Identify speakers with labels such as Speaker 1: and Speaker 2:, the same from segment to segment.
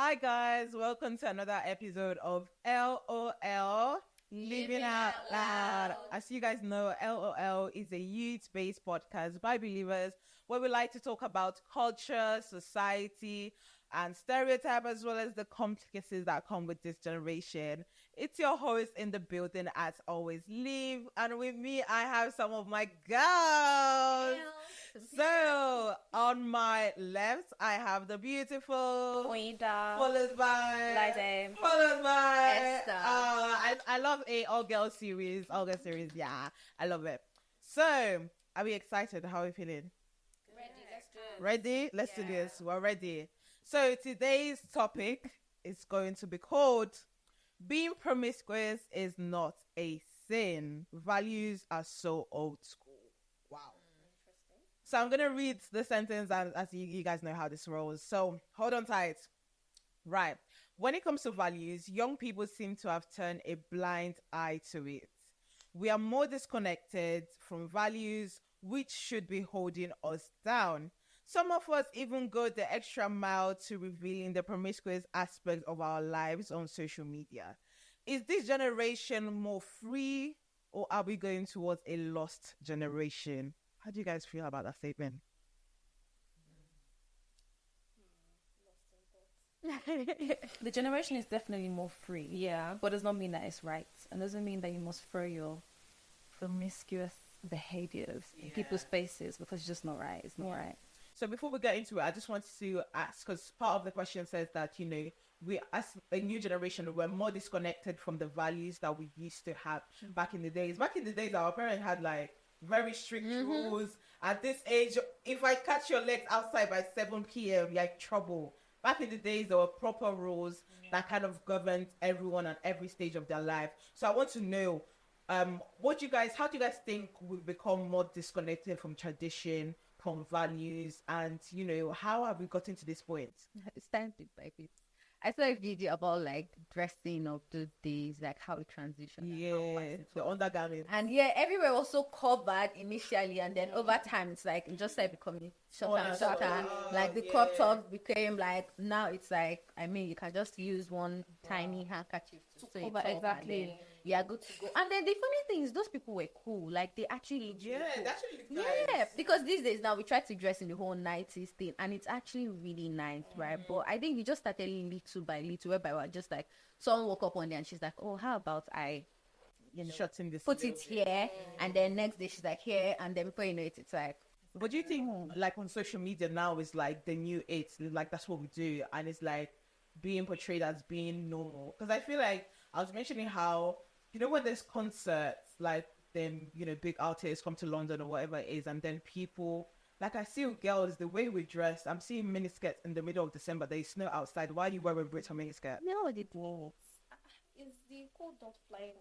Speaker 1: Hi guys, welcome to another episode of LOL Living Out Loud. As you guys know, LOL is a youth-based podcast by believers where we like to talk about culture, society, and stereotype as well as the complexities that come with this generation. It's your host in the building as always, Liv, and with me I have some of my girls. So on my left I have the beautiful
Speaker 2: Oida,
Speaker 1: followed by
Speaker 2: Lide,
Speaker 1: followed by
Speaker 2: Esther.
Speaker 1: I love a all girl series. Yeah, I love it. So are we excited? How are we feeling? Ready? Let's do this. We're ready. So today's topic is going to be called Being Promiscuous is Not a Sin. Values are so old school. Wow. So I'm going to read the sentence as you guys know how this rolls. So hold on tight. Right. When it comes to values, young people seem to have turned a blind eye to it. We are more disconnected from values which should be holding us down. Some of us even go the extra mile to revealing the promiscuous aspect of our lives on social media. Is this generation more free, or are we going towards a lost generation? How do you guys feel about that statement?
Speaker 2: The generation is definitely more free.
Speaker 3: Yeah.
Speaker 2: But does not mean that it's right. And doesn't mean that you must throw your promiscuous behaviors in people's faces because it's just not right. It's not right.
Speaker 1: So before we get into it, I just wanted to ask, because part of the question says that, you know, we as a new generation, we're more disconnected from the values that we used to have back in the days. Back in the days, our parents had like very strict rules. At this age, if I catch your legs outside by 7 p.m., you're in trouble. Back in the days, there were proper rules that kind of governed everyone at every stage of their life. So I want to know, how do you guys think we've become more disconnected from tradition, from values, and, you know, how have we gotten to this point?
Speaker 3: It's time to type it. I saw a video about like dressing of those days, like how it transitioned.
Speaker 1: Yeah, the undergarment.
Speaker 3: And yeah, everywhere was so covered initially, and then over time it's like just like becoming shorter and shorter. Like the crop top became like, now it's like, I mean, you can just use one tiny handkerchief to sew it up,
Speaker 2: Exactly.
Speaker 3: and then you are good to go. And then the funny thing is, those people were cool. Like they actually looked
Speaker 1: Yeah,
Speaker 3: cool.
Speaker 1: that's really nice.
Speaker 3: Yeah, because these days now we try to dress in the whole 90s thing, and it's actually really nice, right? But I think we just started little by little, whereby we're just like, someone woke up one day and she's like, oh, how about I, you know,
Speaker 1: Shorten this
Speaker 3: put
Speaker 1: little
Speaker 3: it
Speaker 1: bit.
Speaker 3: here, and then next day she's like here, and then before you know it, it's like,
Speaker 1: But do you think, like, on social media now is like the new it, like that's what we do, and it's like being portrayed as being normal? Because I feel like I was mentioning how, you know, when there's concerts, like then, you know, big artists come to London or whatever it is, and then people, like I see girls, the way we dress, I'm seeing miniskirts in the middle of December, there's snow outside. Why are you wearing Brit or miniskirt?
Speaker 3: no, it won't.
Speaker 2: Is the cold not flying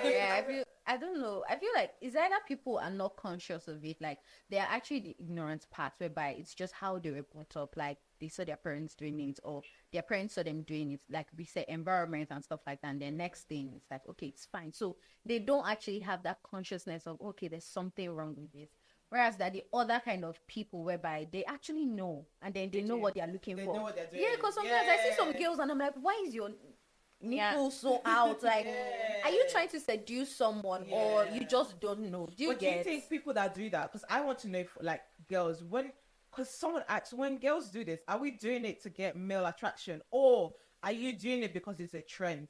Speaker 3: Yeah, I don't know. I feel like it's either people are not conscious of it, like they are actually the ignorant part, whereby it's just how they were brought up, like they saw their parents doing it, or their parents saw them doing it, like we say environment and stuff like that, and then next thing it's like, okay, it's fine. So they don't actually have that consciousness of, okay, there's something wrong with this. Whereas that the other kind of people, whereby they actually know, and then they know what they are looking
Speaker 1: They
Speaker 3: for.
Speaker 1: know what they're doing.
Speaker 3: Yeah, because sometimes I see some girls and I'm like, why is your nipple so out? Like, are you trying to seduce someone, or you just don't know? Do you
Speaker 1: But do you
Speaker 3: get?
Speaker 1: think people that do that, because I want to know, if, like, girls, because someone asks, when girls do this, are we doing it to get male attraction, or are you doing it because it's a trend?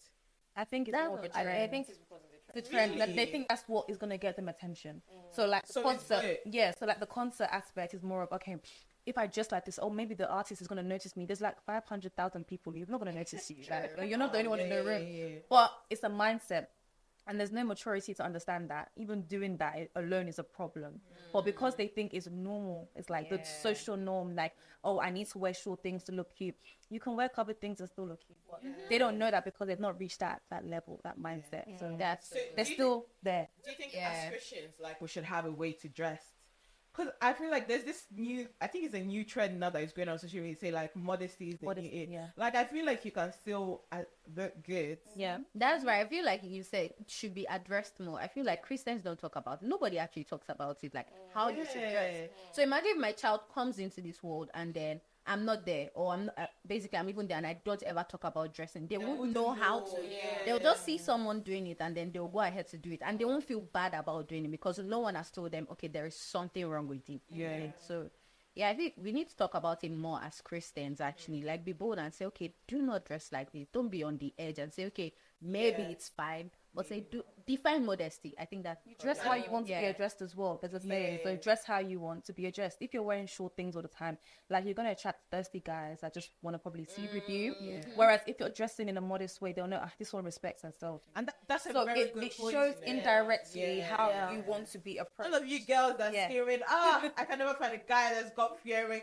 Speaker 2: I think it's
Speaker 3: That's
Speaker 2: more of a
Speaker 3: what I
Speaker 2: trend. I think it's because of the trend. Like, they think that's what is going to get them attention. So like the
Speaker 1: So it's
Speaker 2: concert,
Speaker 1: good.
Speaker 2: so like the concert aspect is more of, okay, if I dress like this, oh, maybe the artist is going to notice me. There's like 500,000 people. You're not going to notice you. Like, you're not the only one in the room.
Speaker 1: Yeah.
Speaker 2: But it's a mindset. And there's no maturity to understand that. Even doing that alone is a problem. But because they think it's normal, it's like the social norm, like, oh, I need to wear short things to look cute. You can wear covered things and still look cute. But they don't know that because they've not reached that level, that mindset. So they're still there.
Speaker 1: Do you think as Christians, like, we should have a way to dress? Because I feel like there's this new, I think it's a new trend now that is going on social media, say like modesty is the new it.
Speaker 2: Yeah.
Speaker 1: Like, I feel like you can still look good.
Speaker 2: Yeah.
Speaker 3: That's right. I feel like you said it should be addressed more. I feel like Christians don't talk about it. Nobody actually talks about it, like how you should dress. So imagine if my child comes into this world and then I'm not there, or I'm not, basically I'm even there and I don't ever talk about dressing, they won't know how to. They'll just see someone doing it and then they'll go ahead to do it, and they won't feel bad about doing it because no one has told them, okay, there is something wrong with it. So yeah, I think we need to talk about it more as Christians, actually. Like, be bold and say, okay, do not dress like this. Don't be on the edge and say, okay, maybe it's fine, but say, define modesty. I think that
Speaker 2: dress how you want to be addressed as well. There's a saying, so dress how you want to be addressed. If you're wearing short things all the time, like, you're gonna attract thirsty guys that just want to probably sleep with you. Whereas if you're dressing in a modest way, they'll know, this one respects herself.
Speaker 1: And that's a
Speaker 2: so
Speaker 1: very good
Speaker 2: it
Speaker 1: point,
Speaker 2: shows
Speaker 1: man.
Speaker 2: indirectly how you want to be approached.
Speaker 1: All of you girls that's hearing, I can never find a guy that's got fearing.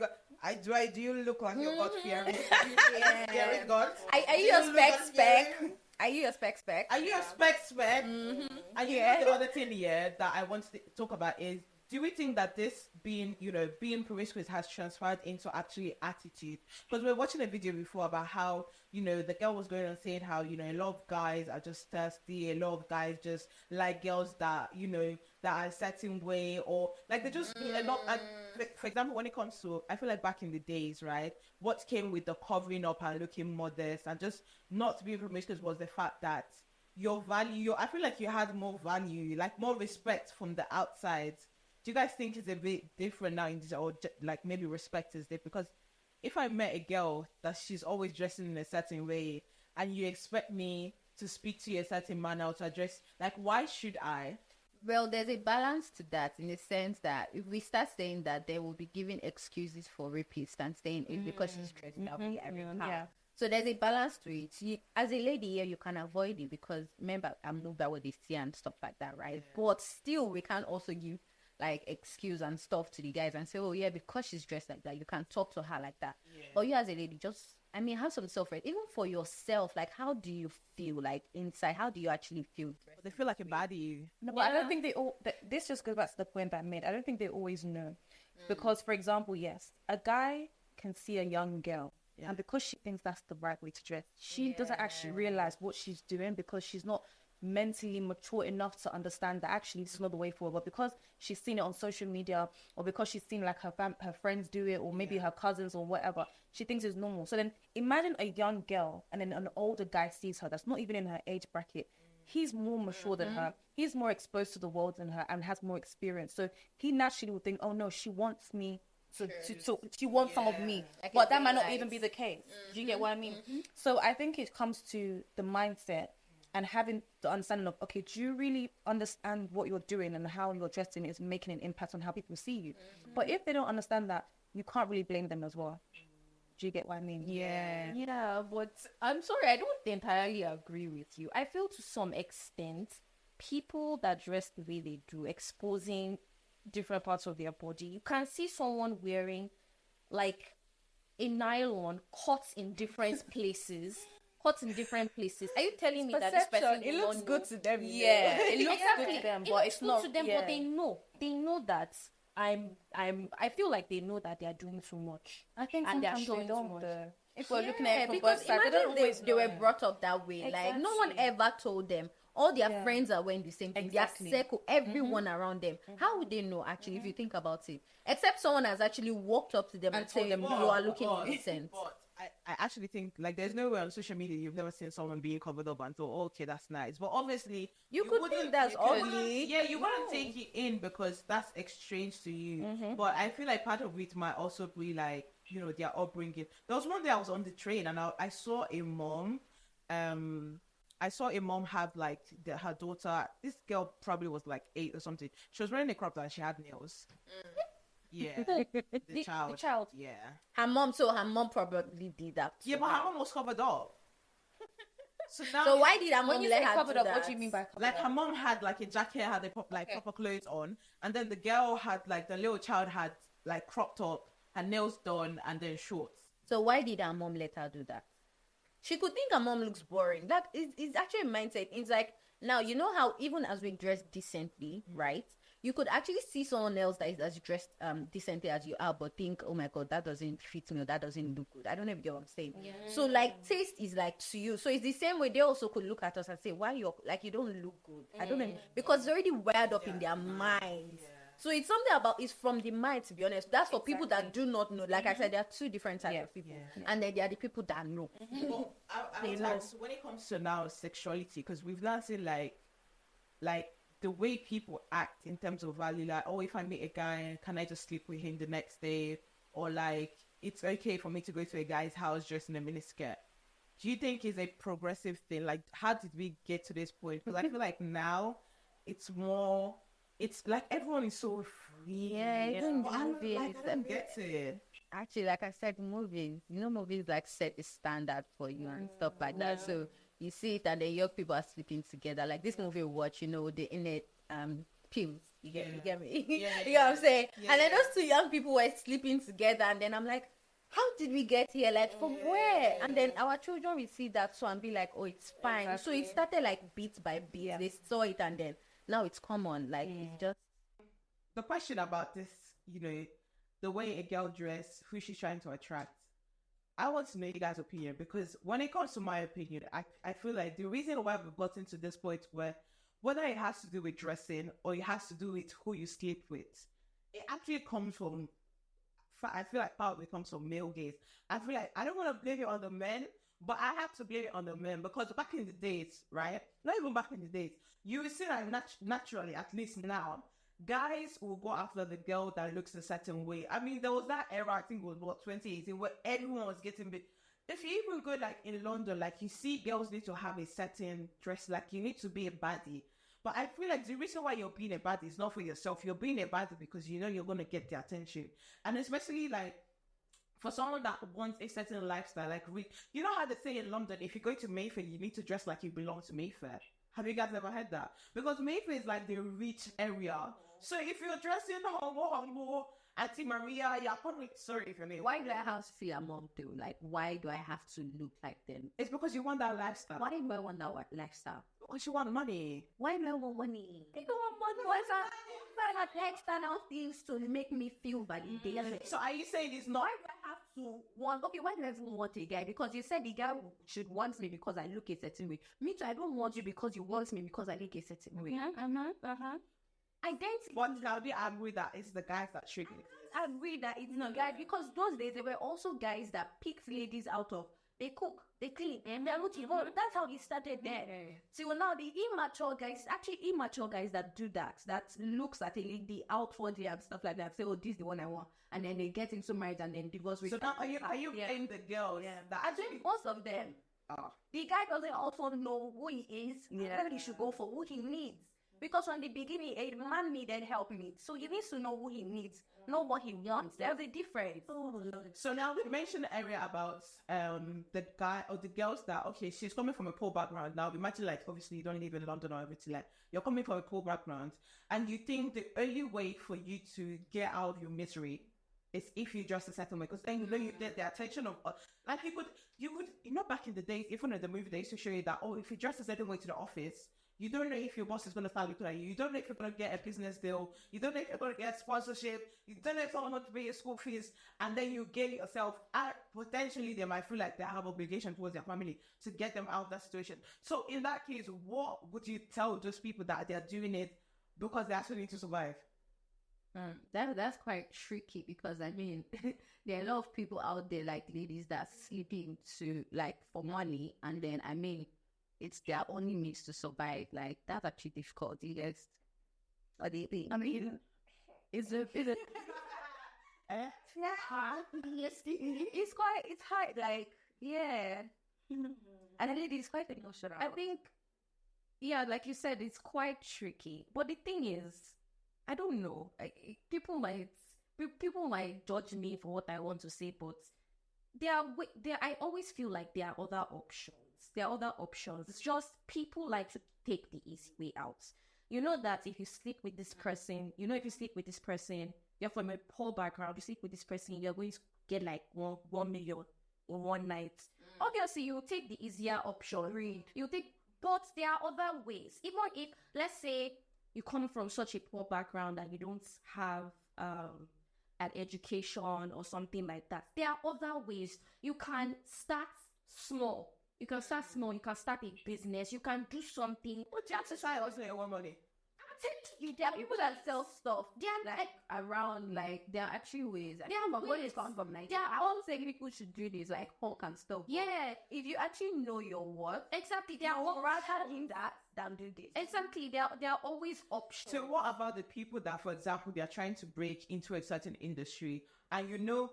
Speaker 1: Do you look like you're God fearing? Fearing God?
Speaker 3: Are you a spec? Are you a spec?
Speaker 1: Are you a spec? And you know, the other thing here that I want to talk about is, do we think that this being promiscuous has transferred into actually attitude? Because we were watching a video before about how, the girl was going on saying how, a lot of guys are just thirsty, a lot of guys just like girls that, that are a certain way, or like they just a lot. Like, for example, when it comes to, I feel like back in the days, right, what came with the covering up and looking modest and just not being promiscuous was the fact that your value, I feel like you had more value, like more respect from the outside. Do you guys think it's a bit different now in this, or like maybe respect is different? Because if I met a girl that she's always dressing in a certain way and you expect me to speak to you a certain manner or to address, like, why should I?
Speaker 3: Well, there's a balance to that, in the sense that if we start saying that, they will be giving excuses for rapists and saying it's because she's dressed up. So there's a balance to it. As a lady here, you can avoid it because, remember, I'm not about what they see and stuff like that, right? But still, we can't also give like excuse and stuff to the guys and say, oh yeah, because she's dressed like that, you can talk to her like that. But you as a lady, just, have some self-respect, even for yourself. Like, how do you feel, like, inside? How do you actually feel?
Speaker 1: They feel like a baddie.
Speaker 2: No, but I don't think this just goes back to the point that I made. I don't think they always know. Because, for example, yes, a guy can see a young girl, and because she thinks that's the right way to dress, she doesn't actually realize what she's doing, because she's not mentally mature enough to understand that actually this is not the way forward. But because she's seen it on social media, or because she's seen like her friends do it, or maybe her cousins or whatever, she thinks it's normal. So then imagine a young girl and then an older guy sees her that's not even in her age bracket. He's more mature than her, he's more exposed to the world than her and has more experience, so he naturally would think, oh no, she wants me to she wants some of me, but that might not even be the case. Do you get what I mean? So I think it comes to the mindset and having the understanding of, okay, do you really understand what you're doing and how you're dressing is making an impact on how people see you? But if they don't understand that, you can't really blame them as well. Do you get what I mean?
Speaker 3: Yeah, but I'm sorry, I don't entirely agree with you. I feel to some extent, people that dress the way they do, exposing different parts of their body, you can see someone wearing like a nylon cut in different places. Are you telling me that this person
Speaker 2: it looks good to them?
Speaker 3: Yeah,
Speaker 2: it looks good to them, but it's not
Speaker 3: to them. But they know that I feel like they know that they are doing too much.
Speaker 2: I think
Speaker 3: and
Speaker 2: sometimes
Speaker 3: they're showing
Speaker 2: they
Speaker 3: too
Speaker 2: don't.
Speaker 3: much.
Speaker 2: If we're looking
Speaker 3: it
Speaker 2: at it from
Speaker 3: because
Speaker 2: both sides,
Speaker 3: imagine they were brought up that way.
Speaker 2: Exactly.
Speaker 3: Like, no one ever told them. All their friends are wearing the same thing.
Speaker 2: Exactly.
Speaker 3: Their circle, everyone around them. How would they know, actually, if you think about it? Except someone has actually walked up to them and told them, you are looking innocent.
Speaker 1: But I actually think, like, there's no way on social media you've never seen someone being covered up and thought, oh, okay, that's nice. But obviously,
Speaker 3: you could think that's ugly.
Speaker 1: Yeah, you wouldn't take it in because that's strange to you. But I feel like part of it might also be like, their upbringing. There was one day I was on the train and I saw a mom. I saw a mom have like her daughter. This girl probably was like 8 or something. She was wearing a crop top and she had nails. Yeah, the child. Yeah,
Speaker 3: her mom probably did that.
Speaker 1: Yeah, but her mom was covered up.
Speaker 3: So why did her mom let her
Speaker 2: covered
Speaker 3: do
Speaker 2: up?
Speaker 3: that?
Speaker 2: What do you mean by covered
Speaker 1: like
Speaker 2: up?
Speaker 1: her mom had like a jacket, had a proper clothes on, and then the girl had like the little child had like cropped up, her nails done, and then shorts.
Speaker 3: So why did her mom let her do that? She could think her mom looks boring. That is actually a mindset. It's like, now, you know how even as we dress decently, right? You could actually see someone else that is as dressed decently as you are, but think, oh my God, that doesn't fit me, or that doesn't look good. I don't know if you get what I'm saying. Yeah. So like, taste is like to you. So it's the same way they also could look at us and say, why you're like, you don't look good. I don't know, because it's already wired up in their minds. So it's something about, it's from the mind, to be honest. That's for people that do not know. Like I said, there are two different types of people. And then there are the people that know.
Speaker 1: Well, I was like, so when it comes to now sexuality, because we've now seen like the way people act in terms of value, like, oh, if I meet a guy, can I just sleep with him the next day? Or like, it's okay for me to go to a guy's house dressed in a miniskirt. Do you think it's a progressive thing? Like, how did we get to this point? Because I feel like now it's more, it's like everyone is so free.
Speaker 3: Yeah, even movies.
Speaker 1: I don't get it.
Speaker 3: Actually, like I said, movies, movies like set the standard for you and stuff like that. So you see it, and the young people are sleeping together. Like this movie we watch, the innate pills. You get me?
Speaker 1: Yeah,
Speaker 3: You know what I'm saying?
Speaker 1: Yeah.
Speaker 3: And then those two young people were sleeping together, and then I'm like, how did we get here? Like, from where? And then our children will see that so and be like, oh, it's fine. So it started like bit by bit. They saw it, and then now it's common. Like, it's just.
Speaker 1: The question about this, the way a girl dress, who she's trying to attract. I want to know you guys' opinion, because when it comes to my opinion, I feel like the reason why we've gotten to this point where whether it has to do with dressing or it has to do with who you sleep with, it actually comes from, I feel like part of it comes from male gaze. I feel like I don't want to blame it on the men, but I have to blame it on the men, because back in the days, right? Not even back in the days, you will see like naturally, at least now, guys will go after the girl that looks a certain way. I mean, there was that era, I think it was 2018, where everyone was getting big. If you even go like in London, like you see girls need to have a certain dress, like you need to be a baddie. But I feel like the reason why you're being a baddie is not for yourself. You're being a baddie because you're going to get the attention. And especially like for someone that wants a certain lifestyle, like you know how they say in London, if you go to Mayfair, you need to dress like you belong to Mayfair. Have you guys ever heard that? Because Mayfair is like the rich area. So if you're dressing humble, Auntie Maria, you're probably sorry if you're name.
Speaker 3: Why do I have to feel among them? Like, why do I have to look like them?
Speaker 1: It's because you want that lifestyle.
Speaker 3: Why do I want that lifestyle?
Speaker 1: Because you want money.
Speaker 3: Why do I want money? I don't want money. Why is that external things to make me feel validated?
Speaker 1: So are you saying it's not?
Speaker 3: Why do I have to want? Okay, why do I even want a guy? Because you said the guy should want me because I look a certain way. Me too, I don't want you because you want me because I look a certain way. Identity.
Speaker 1: But now they agree that it's the guys that trick it.
Speaker 3: I agree that it's not guys, because those days there were also guys that picked ladies out of, they cook, they clean, and they're looking. Well, that's how it started there. So now the immature guys that do that looks at a lady outwardly and stuff like that, say, oh, this is the one I want, and then they get into marriage and then divorce.
Speaker 1: So now are you playing the girls?
Speaker 3: Yeah.
Speaker 1: That
Speaker 3: Actually, most of them. The guy doesn't also know who he is. Yeah. He should go for who he needs. Because from the beginning, a man needed help needs. So he needs to know who he needs, know what he wants. There's a difference.
Speaker 1: So now we mentioned the area about the guy or the girls that, okay, she's coming from a poor background. Now imagine like, obviously you don't live in London or everything, like you're coming from a poor background and you think the only way for you to get out of your misery is if you dress a certain way, because then you get the attention of like you could back in the days, even in the movie they used to show you that, oh, if you dress a certain way to the office, you don't know if your boss is going to start looking at you. You don't know if you're going to get a business deal. You don't know if you're going to get sponsorship. You don't know if someone's going to pay your school fees. And then you get yourself out. Potentially, they might feel like they have obligation towards their family to get them out of that situation. So in that case, what would you tell those people that they're doing it because they actually need to survive?
Speaker 3: That's quite tricky, because I mean there are a lot of people out there, like ladies that sleeping to like for money, and then I mean it's their only means to survive. Like that's actually difficult. You guys, what do you think? I mean, it's hard. Like and it's quite emotional. I think, like you said, it's quite tricky. But the thing is, I don't know. People might judge me for what I want to say, but I always feel like there are other options. It's just people like to take the easy way out. You know that if you sleep with this person, you're from a poor background, you sleep with this person, you're going to get like 1 million in one night. Obviously, you take the easier option. But there are other ways. Even if, let's say, you come from such a poor background and you don't have an education or something like that, there are other ways. You can start small. You can start a business. You can do something.
Speaker 1: But that's why I also want money.
Speaker 3: telling you, there are people that sell stuff. They are like around, like there are actually ways. Yeah, but when it's come from Nigeria, I won't say people should do this, like hawk and stuff. Yeah, if you actually know your worth, exactly, they are rather in that than do this. Exactly, there are always options.
Speaker 1: So what about the people that, for example, they are trying to break into a certain industry, and people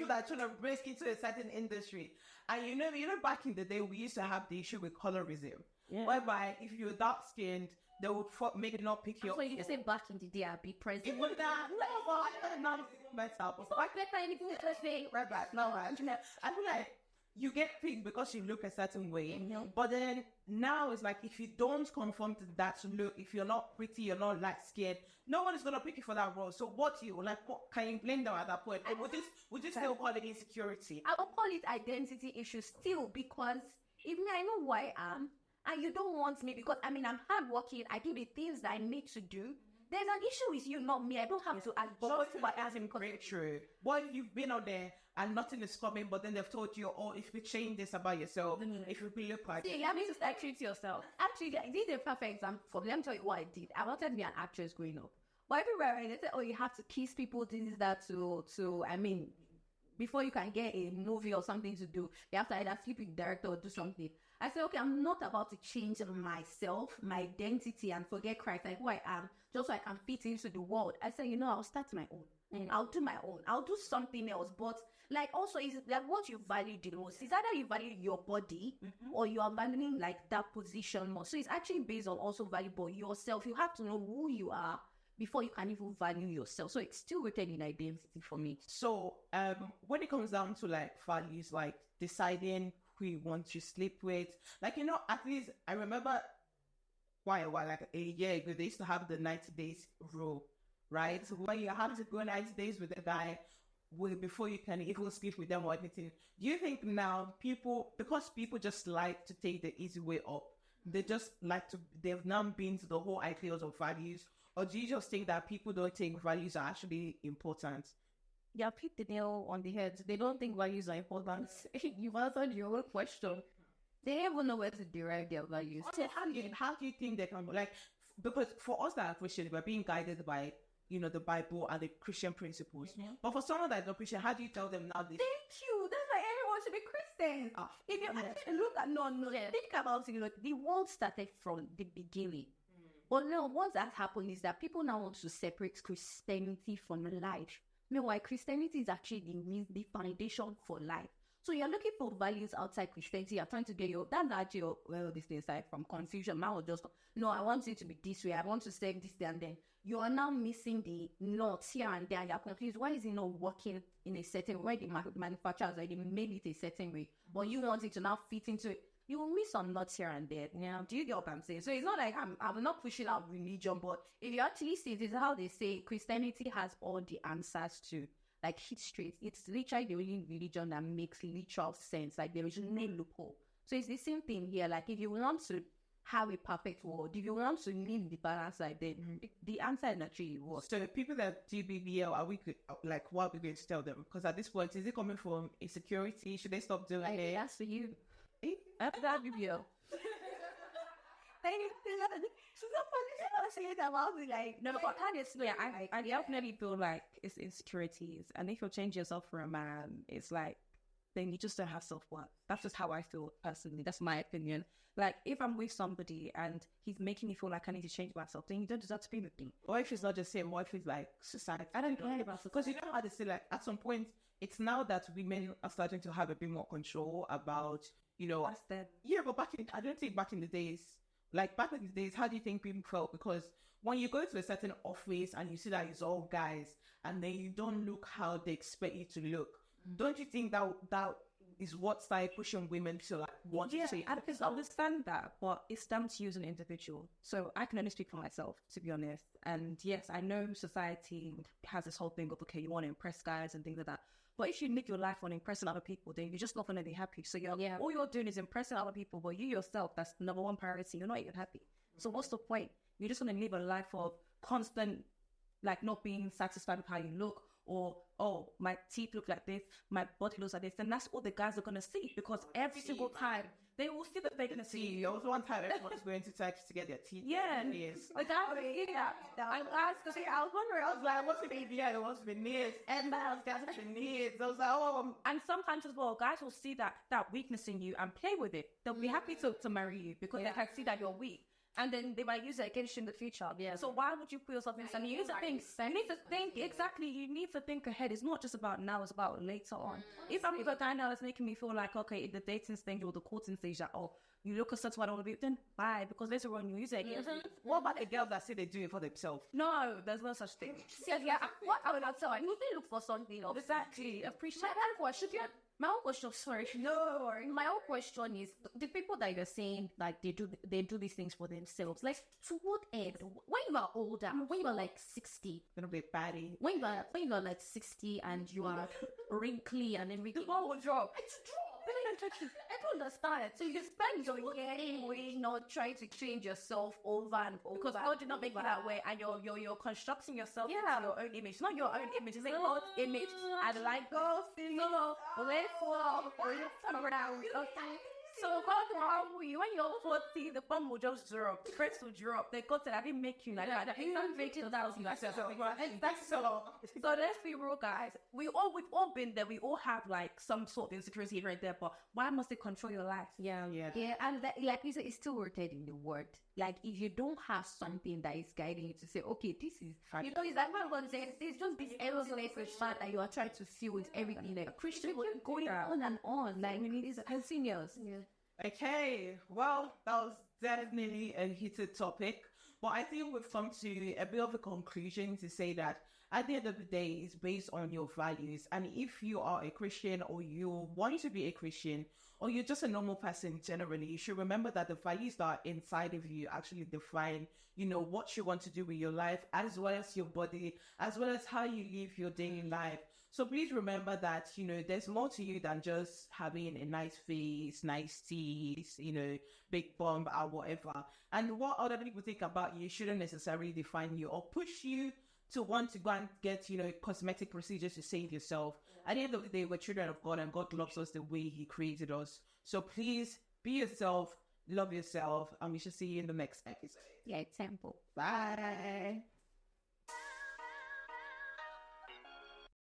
Speaker 1: that are trying to break into a certain industry, and you know, back in the day we used to have the issue with colorism, whereby if you're dark skinned, they would make it not pick you up.
Speaker 3: So you say back in the day, I'd be present.
Speaker 1: It would not. No, better.
Speaker 3: What better anything to say?
Speaker 1: Right back. No, I feel like you get picked because you look a certain way. But then now it's like, if you don't conform to that look, if you're not pretty, you're not light skinned, no one is gonna pick you for that role. So what can you blame them at that point? Would you still call it insecurity?
Speaker 3: I will call it identity issue still, because even I know who I am, and you don't want me because I'm hardworking, I do the things that I need to do. There's an issue with you, not me. I don't have to adjust to what I'm
Speaker 1: very true. What if you've been out there and nothing is coming, but then they've told you, oh, if you change this about yourself, if you look like
Speaker 3: you have to start treating yourself. Actually, this is a perfect example. Let me tell you what I did. I wanted to be an actress growing up. But everywhere they said, oh, you have to kiss people, this is that before you can get a movie or something to do, you have to either sleep with the director or do something. I said, okay, I'm not about to change myself, my identity, and forget Christ, like who I am, just so I can fit into the world. I said, I'll start my own. And I'll do my own. I'll do something else. But like also, is like what you value the most. It's either you value your body or you are valuing like that position more. So it's actually based on also valuable yourself. You have to know who you are before you can even value yourself. So it's still rooted in identity for me.
Speaker 1: So when it comes down to like values, like deciding who you want to sleep with, like, at least I remember quite a while, like a year ago, they used to have the 90 days rule, right? So when you have to go 90 days with a guy before you can even sleep with them or anything. Do you think now because people just like to take the easy way up, they've now been to the whole ideals of values? Or do you just think that people don't think values are actually important?
Speaker 2: Yeah, hit the nail on the head. They don't think values are important. You've answered your own question.
Speaker 3: They don't even know where to derive their values.
Speaker 1: So how do you think they can, like, because for us that are Christian, we're being guided by, the Bible and the Christian principles. But for someone that's not Christian, how do you tell them now this?
Speaker 3: Thank you. That's why everyone should be Christian. If you actually look at, think about it, the world started from the beginning. But now, what has happened is that people now want to separate Christianity from life. Meanwhile, Christianity is actually the foundation for life. So you're looking for values outside Christianity. You're trying to get that's actually, this thing aside from confusion. Now I want it to be this way. I want to say this and then. You are now missing the notes here and there. You're confused. Why is it not working in a certain way? The manufacturers already made it a certain way. But you want it to now fit into it. You will miss some nuts here and there. Do you get what I'm saying? So it's not like I'm not pushing out religion, but if you actually see it, this is how they say Christianity has all the answers to like history. It's literally the only religion that makes literal sense. Like there is no loophole. So it's the same thing here. Like if you want to have a perfect world, if you want to live the balance like that, the answer is naturally what.
Speaker 1: So the people that do BBL, what are we going to tell them? Because at this point, is it coming from insecurity? Should they stop doing it?
Speaker 3: That's for you.
Speaker 2: After that video. I definitely feel like it's insecurities, and if you change yourself for a man, it's like then you just don't have self-worth. That's just how I feel personally. That's my opinion. Like if I'm with somebody and he's making me feel like I need to change myself, then you don't deserve to be with me.
Speaker 1: Or if it's not just him, what if it's like society?
Speaker 2: I don't care about
Speaker 1: because you know how they say, like at some point it's now that women are starting to have a bit more control about
Speaker 2: What's that?
Speaker 1: Yeah, but I don't think back in the days, how do you think people felt? Because when you go to a certain office and you see that it's all guys and then you don't look how they expect you to look, don't you think that is what started pushing women to like want to say?
Speaker 2: I understand that, but it's down to you as an individual. So I can only speak for myself, to be honest. And yes, I know society has this whole thing of, okay, you want to impress guys and things like that. But if you live your life on impressing other people, then you're just not going to be happy. So all you're doing is impressing other people, but you yourself, that's number one priority. You're not even happy. So what's the point? You're just going to live a life of constant, like not being satisfied with how you look, or, oh, my teeth look like this, my body looks like this, then that's all the guys are going to see, because every single time they will see the vacancy.
Speaker 1: See, there was one time everyone's going to text to get their teeth.
Speaker 2: Yeah.
Speaker 1: Yes.
Speaker 2: Like, I was wondering,
Speaker 1: I was like, what's the baby? Yeah, it was veneers. And I was got veneers. I was like, oh.
Speaker 2: And sometimes as well, guys will see that weakness in you and play with it. They'll be happy to marry you because they can see that you're weak. And then they might use it against you in the future. Yeah. So why would you put yourself in something? You need to think, exactly. You need to think ahead. It's not just about now, it's about later on. If I'm with a guy now that's making me feel like, okay, in the dating stage or the courting stage, that, oh, you look a certain way, I don't want to be, then bye, because later on you use it again.
Speaker 1: What about the girls that say they do it for themselves?
Speaker 2: No, there's no such thing.
Speaker 3: What I would not tell, I need to look for something else.
Speaker 2: Exactly. Appreciate
Speaker 3: that question. My own question, sorry, no. My own question is the people that you're saying like they do these things for themselves. Like to what end? When you are older, when you are like 60,
Speaker 1: Gonna be batty.
Speaker 3: when you are like 60 and you are wrinkly and everything,
Speaker 2: what will drop?
Speaker 3: it's drop. I don't understand. So you spend your year not trying to change yourself over and over.
Speaker 2: Because God did not make you that way, and you're constructing yourself into your own image. Not your own image, it's like God's image. And like go, let's walk, turn around. So God will harm you when you're 40, the bomb will just drop, the crest will drop. They God said, I didn't make you like that. He's not making that was that's so. So let's be real, guys. We've all been there. We all have like some sort of insecurity right there. But why must it control your life?
Speaker 3: Yeah. And that, like you said, it's still rooted in the word. Like if you don't have something that is guiding you to say, okay, this is, you know, it's like what I'm going to say. It's just this endless shot that you are trying to feel with everything. Like a Christian going on and on. Like it's continuous. Yeah.
Speaker 1: Okay, well, that was definitely a heated topic, but I think we've come to a bit of a conclusion to say that at the end of the day, it's based on your values. And if you are a Christian or you want to be a Christian or you're just a normal person generally, you should remember that the values that are inside of you actually define, you know, what you want to do with your life, as well as your body, as well as how you live your daily life. So please remember that, you know, there's more to you than just having a nice face, nice teeth, you know, big bum or whatever. And what other people think about you shouldn't necessarily define you or push you to want to go and get, you know, cosmetic procedures to save yourself. At the end of the day, we're children of God and God loves us the way He created us. So please be yourself, love yourself, and we shall see you in the next episode.
Speaker 3: Yeah, temple.
Speaker 1: Bye.